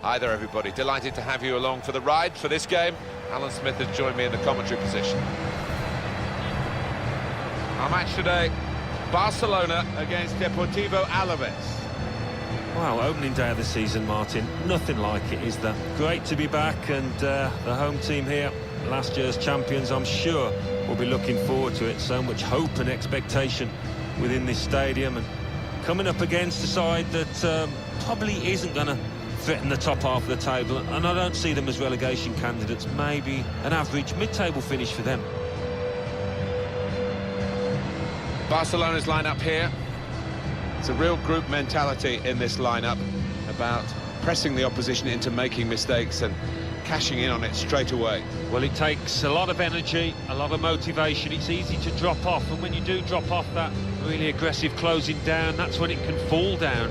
Hi there, everybody. Delighted to have you along for the ride for this game. Alan Smith has joined me in the commentary position. Our match today, Barcelona against Deportivo Alavés. Wow, opening day of the season, Martin. Nothing like it, is there? Great to be back, and the home team here, last year's champions, I'm sure will be looking forward to it. So much hope and expectation within this stadium, and coming up against a side that probably isn't going to threaten the top half of the table, and I don't see them as relegation candidates. Maybe an average mid-table finish for them. Barcelona's lineup here. It's a real group mentality in this lineup, about pressing the opposition into making mistakes and cashing in on it straight away. Well, it takes a lot of energy, a lot of motivation. It's easy to drop off, and when you do drop off that really aggressive closing down, that's when it can fall down.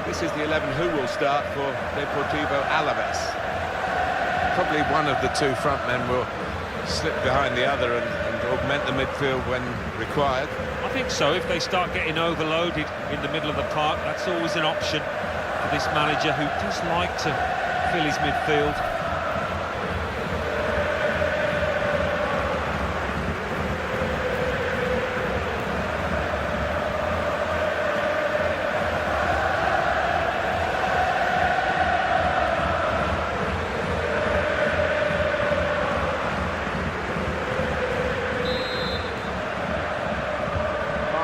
This is the 11 who will start for Deportivo Alavés. Probably one of the two front men will slip behind the other and augment the midfield when required. I think so. If they start getting overloaded in the middle of the park, that's always an option for this manager, who does like to fill his midfield.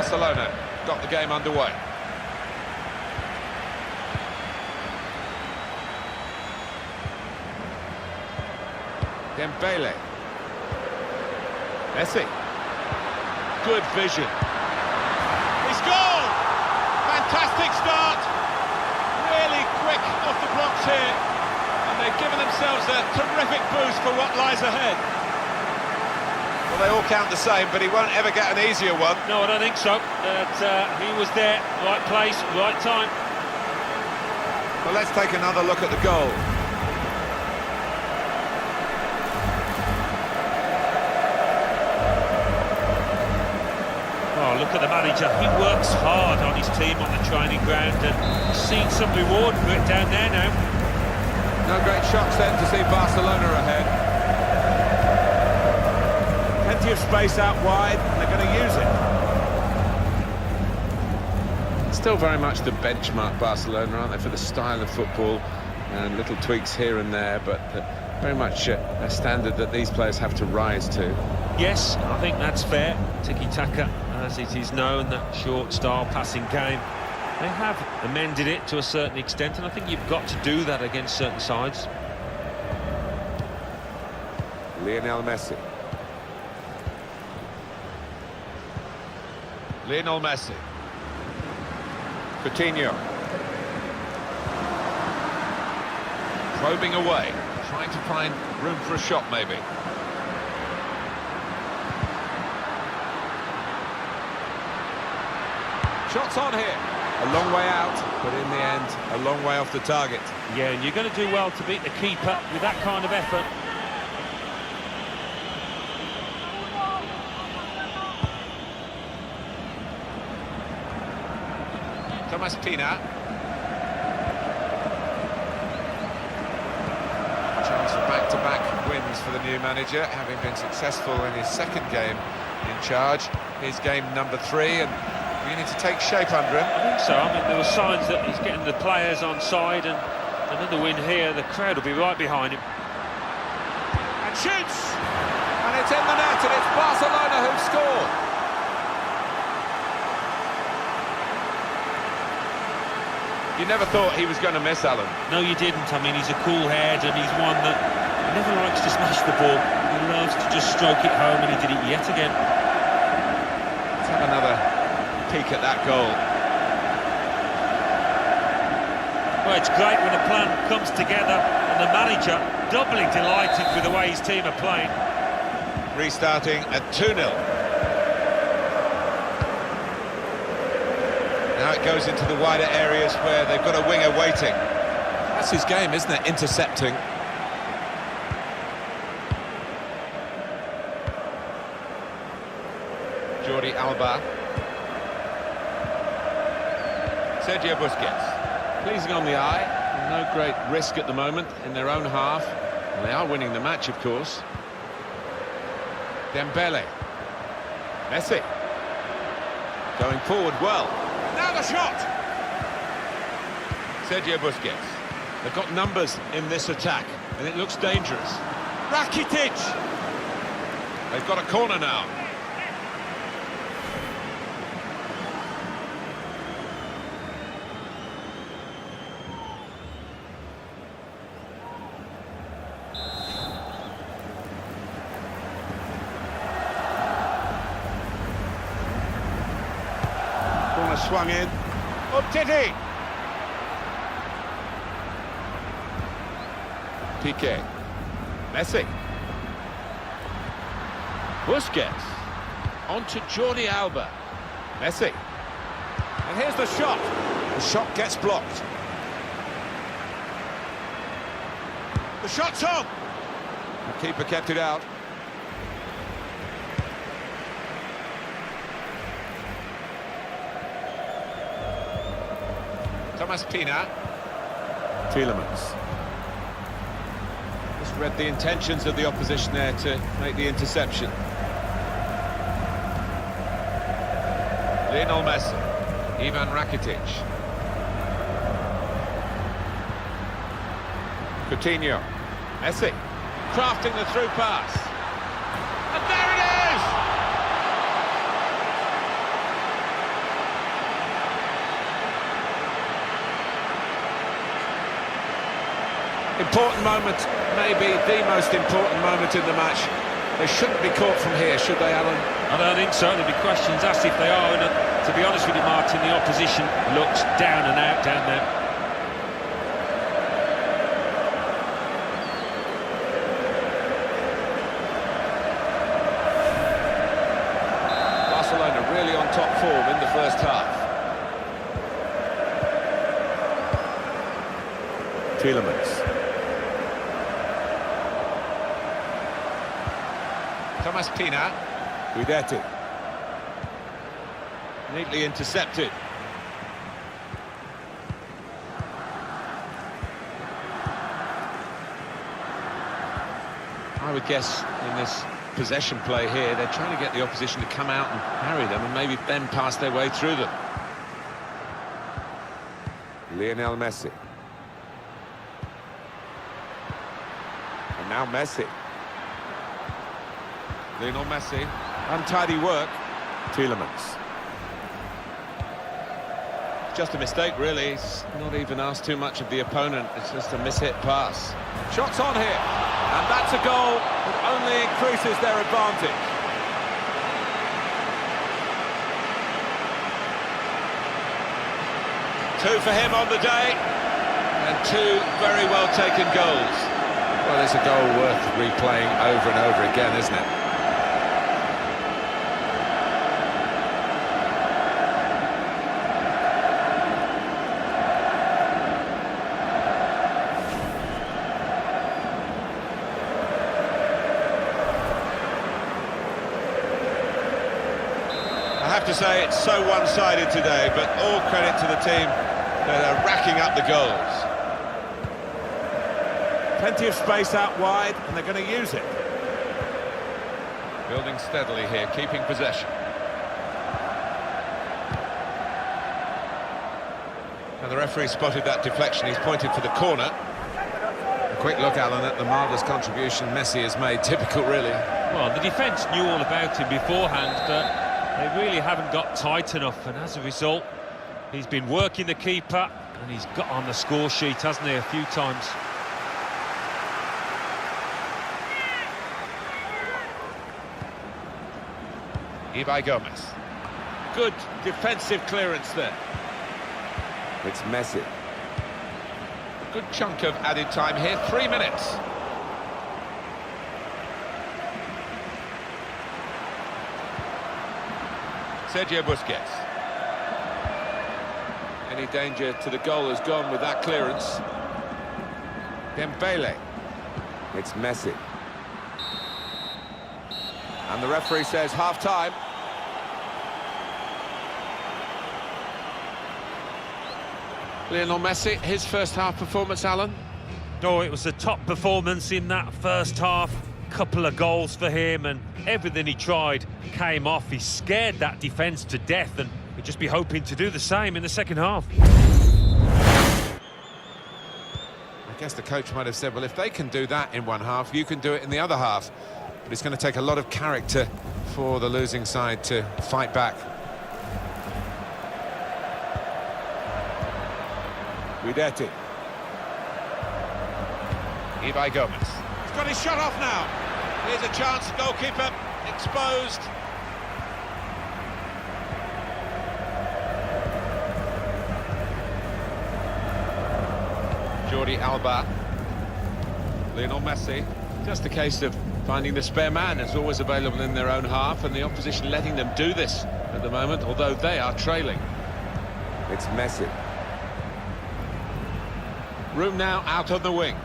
Barcelona got the game underway. Dembele. Messi. Good vision. He's gone! Fantastic start. Really quick off the blocks here. And they've given themselves a terrific boost for what lies ahead. Well, they all count the same, but he won't ever get an easier one. No, I don't think so. He was there, right place, right time. Well, let's take another look at the goal. Oh, look at the manager. He works hard on his team on the training ground, and he's seen some reward for it down there now. No great shocks then to see Barcelona ahead. Plenty of space out wide, and they're going to use it. Still very much the benchmark, Barcelona, aren't they, for the style of football, and little tweaks here and there, but very much a standard that these players have to rise to. Yes, I think that's fair. Tiki-taka, as it is known, that short style passing game. They have amended it to a certain extent, and I think you've got to do that against certain sides. Lionel Messi. Lionel Messi. Coutinho. Probing away, trying to find room for a shot maybe. Shots on here. A long way out, but in the end, a long way off the target. Yeah, and you're going to do well to beat the keeper with that kind of effort. Thomas Pina. Chance for back-to-back wins for the new manager, having been successful in his second game in charge. Here's game number 3, and beginning to take shape under him. I think so. I mean, there were signs that he's getting the players on side, and another win here, the crowd will be right behind him. And shoots! And it's in the net, and it's Barcelona who score. You never thought he was going to miss, Alan. No, you didn't. I mean, he's a cool head, and he's one that never likes to smash the ball. He loves to just stroke it home, and he did it yet again. Let's have another peek at that goal. Well, it's great when a plan comes together, and the manager doubly delighted with the way his team are playing. Restarting at 2-0. Now it goes into the wider areas where they've got a winger waiting. That's his game, isn't it? Intercepting. Jordi Alba. Sergio Busquets. Pleasing on the eye. No great risk at the moment in their own half. And they are winning the match, of course. Dembele. Messi. Going forward well. Now the shot! Sergio Busquets. They've got numbers in this attack, and it looks dangerous. Rakitic! They've got a corner now. Corner swung in. Titi! Piqué. Messi. Busquets. On to Jordi Alba. Messi. And here's the shot. The shot gets blocked. The shot's on. The keeper kept it out. Thomas Pina. Tielemans. Just read the intentions of the opposition there to make the interception. Lionel Messi. Ivan Rakitic. Coutinho. Messi. Crafting the through pass. And there it is! Important moment, maybe the most important moment in the match. They shouldn't be caught from here, should they, Alan? I don't think so. There'll be questions asked if they are. And to be honest with you, Martin, the opposition looks down and out down there. Barcelona really on top form in the first half. Tielemans. Thomas Pina. Guidetti. Neatly intercepted. I would guess in this possession play here, they're trying to get the opposition to come out and harry them and maybe bend past their way through them. Lionel Messi. And now Messi. Lionel Messi. Untidy work. Tielemans. Just a mistake, really. He's not even asked too much of the opponent. It's just a mishit pass. Shots on here. And that's a goal that only increases their advantage. Two for him on the day. And two very well taken goals. Well, it's a goal worth replaying over and over again, isn't it? I have to say it's so one-sided today, but all credit to the team that are racking up the goals. Plenty of space out wide, and they're going to use it. Building steadily here, keeping possession. And the referee spotted that deflection. He's pointed for the corner. A quick look, Alan, at the marvellous contribution Messi has made. Typical, really. Well, the defence knew all about him beforehand, but they really haven't got tight enough, and as a result, he's been working the keeper, and he's got on the score sheet, hasn't he, a few times. Ibai Gomez. Good defensive clearance there. It's Messi. A good chunk of added time here, 3 minutes. Sergio Busquets. Any danger to the goal has gone with that clearance. Dembele. It's Messi. And the referee says half-time. Lionel Messi, his first half performance, Alan? Oh, it was a top performance in that first half. Couple of goals for him, and everything he tried came off. He scared that defence to death, and we'd just be hoping to do the same in the second half. I guess the coach might have said, well, if they can do that in one half, you can do it in the other half. But it's going to take a lot of character for the losing side to fight back. Guidetti. Ibai Gomez. He's got his shot off now. Here's a chance, goalkeeper exposed. Jordi Alba. Lionel Messi. Just a case of finding the spare man is always available in their own half, and the opposition letting them do this at the moment, although they are trailing. It's Messi. Room now out on the wing.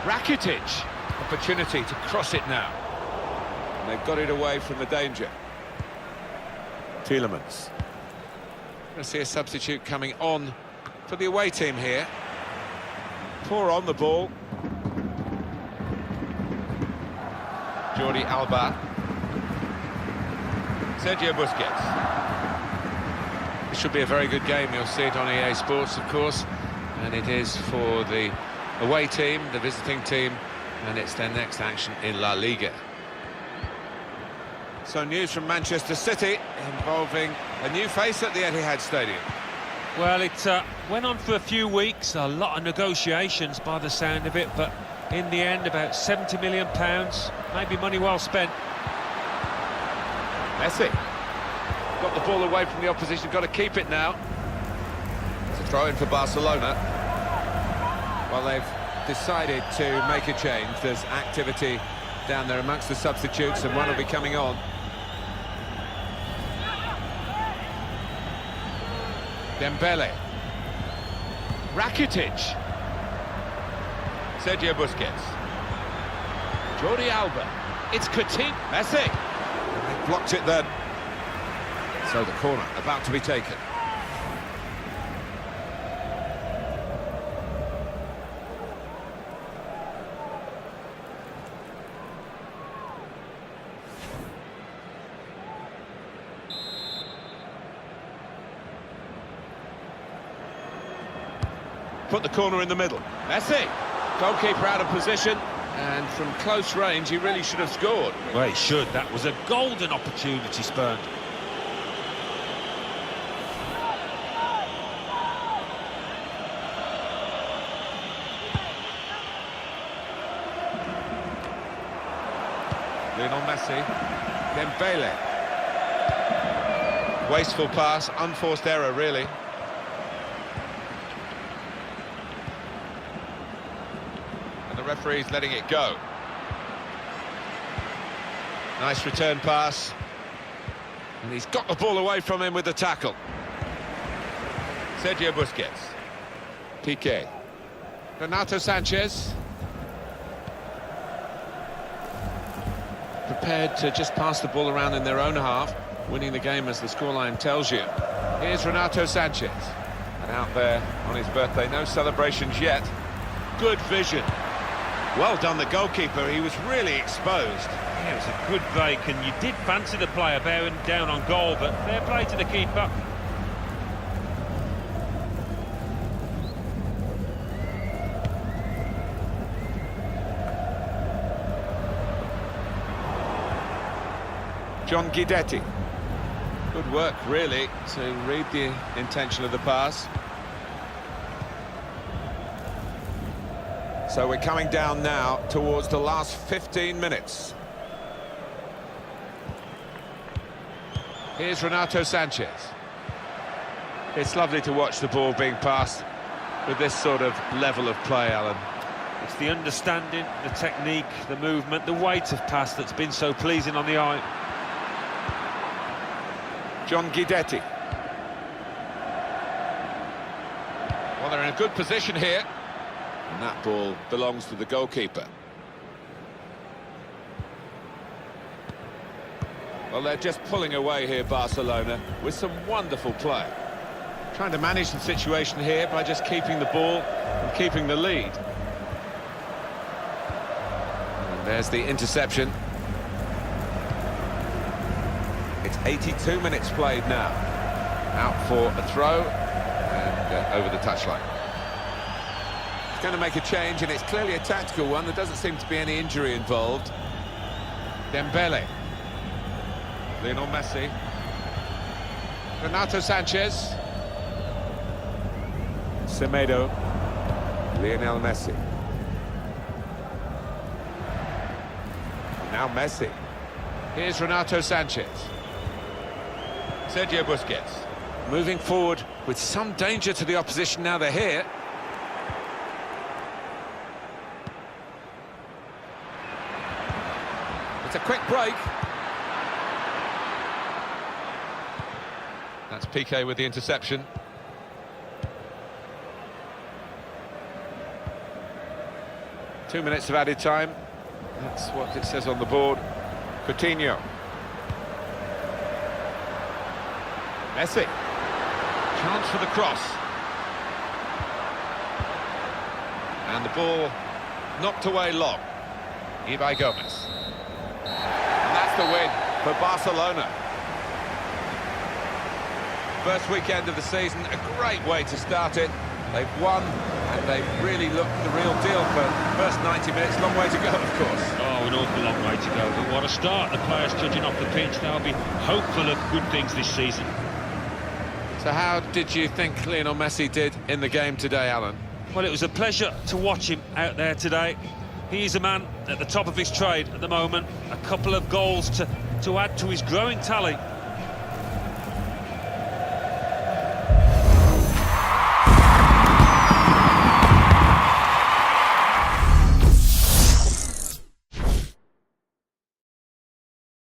Rakitic. Opportunity to cross it now. And they've got it away from the danger. Tielemans. Going to see a substitute coming on for the away team here. Poor on the ball. Jordi Alba. Sergio Busquets. This should be a very good game. You'll see it on EA Sports, of course. And it is for the away team, the visiting team, and it's their next action in La Liga. So news from Manchester City involving a new face at the Etihad Stadium. Well, it went on for a few weeks, a lot of negotiations by the sound of it, but in the end, about £70 million, maybe money well spent. Messi. Got the ball away from the opposition, got to keep it now. It's a throw-in for Barcelona. Well, they've decided to make a change. There's activity down there amongst the substitutes, and one will be coming on. Dembele. Rakitic. Sergio Busquets. Jordi Alba. It's Coutinho. Messi. They blocked it then. So the corner about to be taken. Put the corner in the middle. Messi. Goalkeeper out of position, and from close range he really should have scored. Well, he should. That was a golden opportunity spurned. Lionel Messi. Dembele. Wasteful pass, unforced error really. And the referee's letting it go. Nice return pass. And he's got the ball away from him with the tackle. Sergio Busquets. Piqué. Renato Sanchez. Prepared to just pass the ball around in their own half, winning the game as the scoreline tells you. Here's Renato Sanchez. And out there on his birthday, no celebrations yet. Good vision. Well done, the goalkeeper. He was really exposed. Yeah, it was a good break, and you did fancy the player bearing down on goal, but fair play to the keeper. John Guidetti. Good work, really, to read the intention of the pass. So we're coming down now towards the last 15 minutes. Here's Renato Sanchez. It's lovely to watch the ball being passed with this sort of level of play, Alan. It's the understanding, the technique, the movement, the weight of pass that's been so pleasing on the eye. John Guidetti. Well, they're in a good position here. And that ball belongs to the goalkeeper. Well, they're just pulling away here, Barcelona, with some wonderful play. Trying to manage the situation here by just keeping the ball and keeping the lead. And there's the interception. It's 82 minutes played now. Out for a throw and over the touchline. He's going to make a change, and it's clearly a tactical one. There doesn't seem to be any injury involved. Dembele. Lionel Messi. Renato Sanchez. Semedo. Lionel Messi. Now Messi. Here's Renato Sanchez. Sergio Busquets. Moving forward with some danger to the opposition now they're here. It's a quick break. That's Piqué with the interception. Two minutes of added time. That's what it says on the board. Coutinho. Messi. Chance for the cross. And the ball knocked away long. Ibai Gomez. And that's the win for Barcelona. First weekend of the season, a great way to start it. They've won, and they've really looked the real deal for the first 90 minutes. Long way to go, of course. Oh, an awful long way to go, but what a start. The players judging off the pitch, they'll be hopeful of good things this season. So how did you think Lionel Messi did in the game today, Alan? Well, it was a pleasure to watch him out there today. He's a man at the top of his trade at the moment. A couple of goals to add to his growing tally.